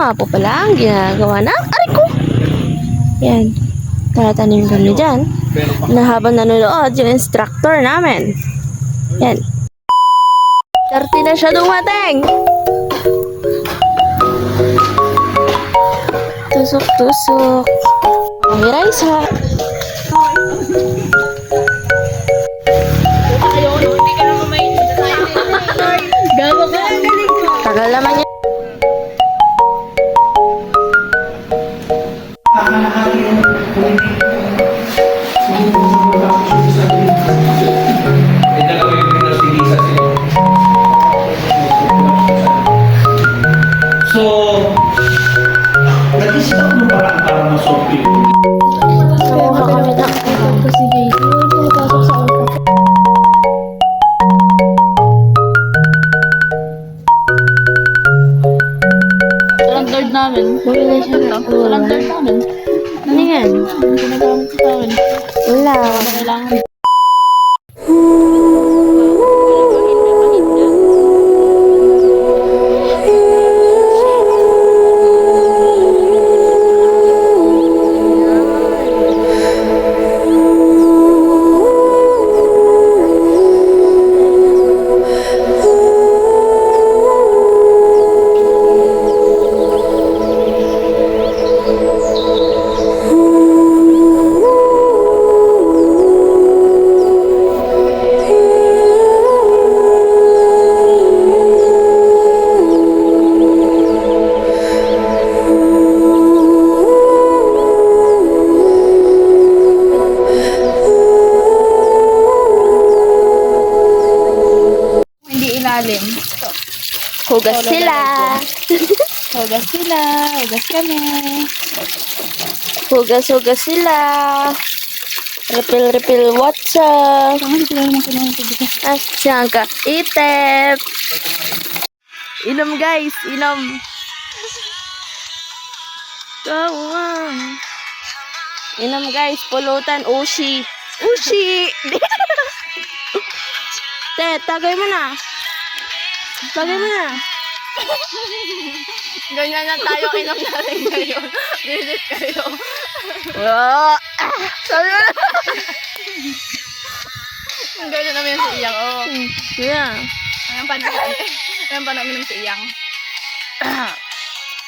nga po pala ang ginagawa na. Aray ko! Yan. Tatanim kami dyan. Na habang nanonood yung instructor namin. Yan. 30 na siya dumating. Tusok-tusok. Ay, rice ha. Tagal naman yun. So, nag-isip ako ng paraan para masolve yun. Nakuha kami na. Kasi JJ, pumapasok sa auto. Lantern namin. Bumili siya ng Lantern namin. Ano yan? Ginagamit ko sa akin. Wala. Kailangan. Ilalim. Hugas sila. Hugas sila. Hugas kami. Hugas-hugas sila. Refill water. Saan sila naman kinuha ng tubig? Ah, siya ka. Itep. Inom guys, inom. Go on. Inom guys, pulutan, ushi. Ushi. Te, tagay mo na. Tagay mo na. Ganyan na tayo inom natin ngayon. Visit kayo. Oh. Sabi mo na. Ganyan namin si Iyang. Oh. Yeah. Ayan pa namin si Iyang.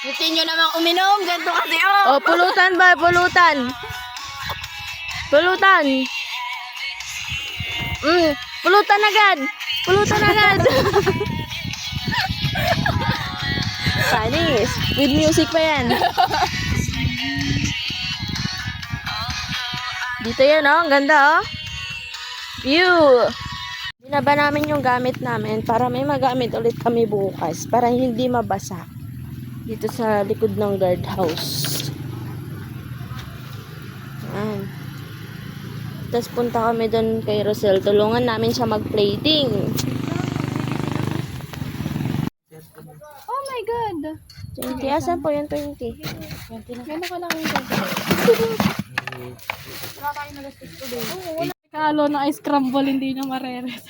Gusto nyo namang uminom. Ganito kasi Oh, pulutan ba? Pulutan. Pulutan. Pulutan agad. Pulutan agad. Panis. With music pa yan. Dito yan, oh. Ang ganda, oh. View. Binaba namin yung gamit namin para may magamit ulit kami bukas. Para hindi mabasa. Dito sa likod ng guardhouse. Ayan. Tapos punta kami doon kay Rosel. Tulungan namin siya mag-plating. Oh my God. 20. Asan po yung 20? Gano'n ka lang yung Kalo na ice crumble, hindi niya mareres.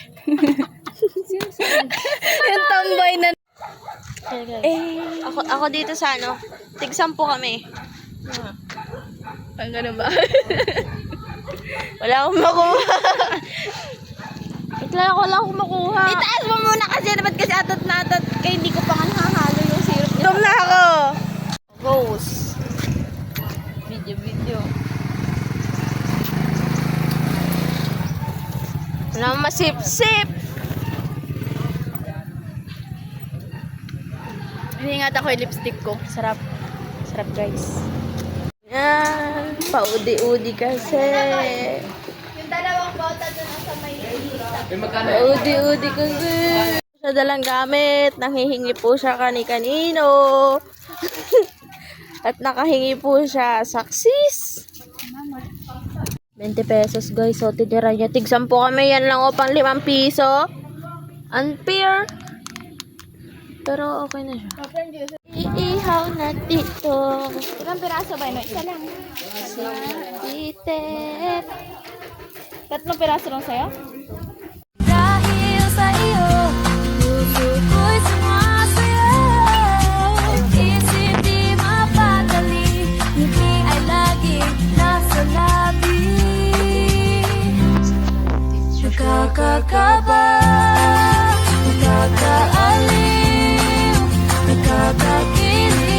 Yung tambay na. Ako dito sa ano, tig-10 kami. Ang gano'n ba? Wala akong makuha. Wala akong makuha. Itaas mo muna kasi dapat kasi atot na atot. Kaya hindi ko pa nga nakahalo yung syrup niya. Tom na ako. Goes. Video. Wala masip-sip. Hiningat ako yung lipstick ko. Sarap. Sarap guys. Yan. Paudi-udi kasi. Yung dalawang bota doon sa may Paudi-udi kasi. Sa dalang gamit. Nanghihingi po siya kani-kanino. At nakahingi po siya saksis. 20 pesos guys. So titira niya. Tig-10 kami. Yan lang o pang 5 piso. Unfair. Pero okay na siya. Iihaw na dito. Ilang piraso ba yun? Isa lang. Titip. 3 piraso lang sa'yo? Dahil sa iyo, puso ko'y sumasayaw. Isip di Nakakaba, nakakaaliw, nakakakilig,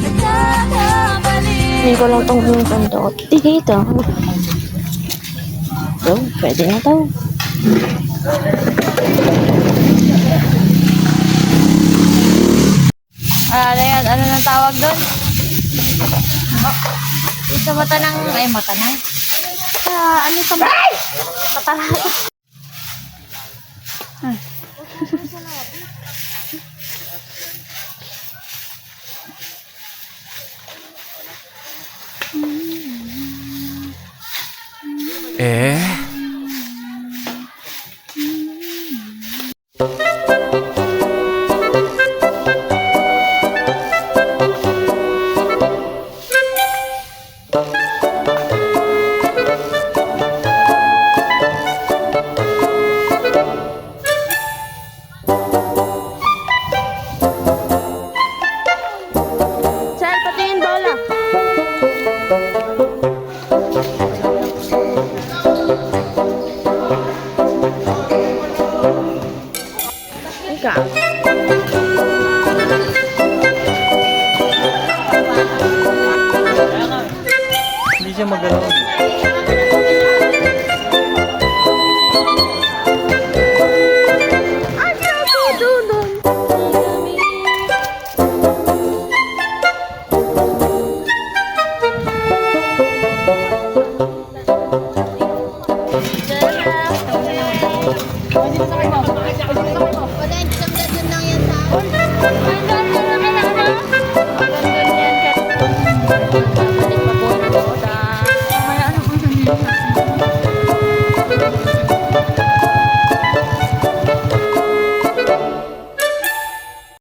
nakakabaliw. Hindi ko lang itong pinto. Dito. So, pwede na to. Ano yan? Ano nang tawag doon? Sa mata ng... Ay, mata na. Ano sa mata? Mata na. Eh?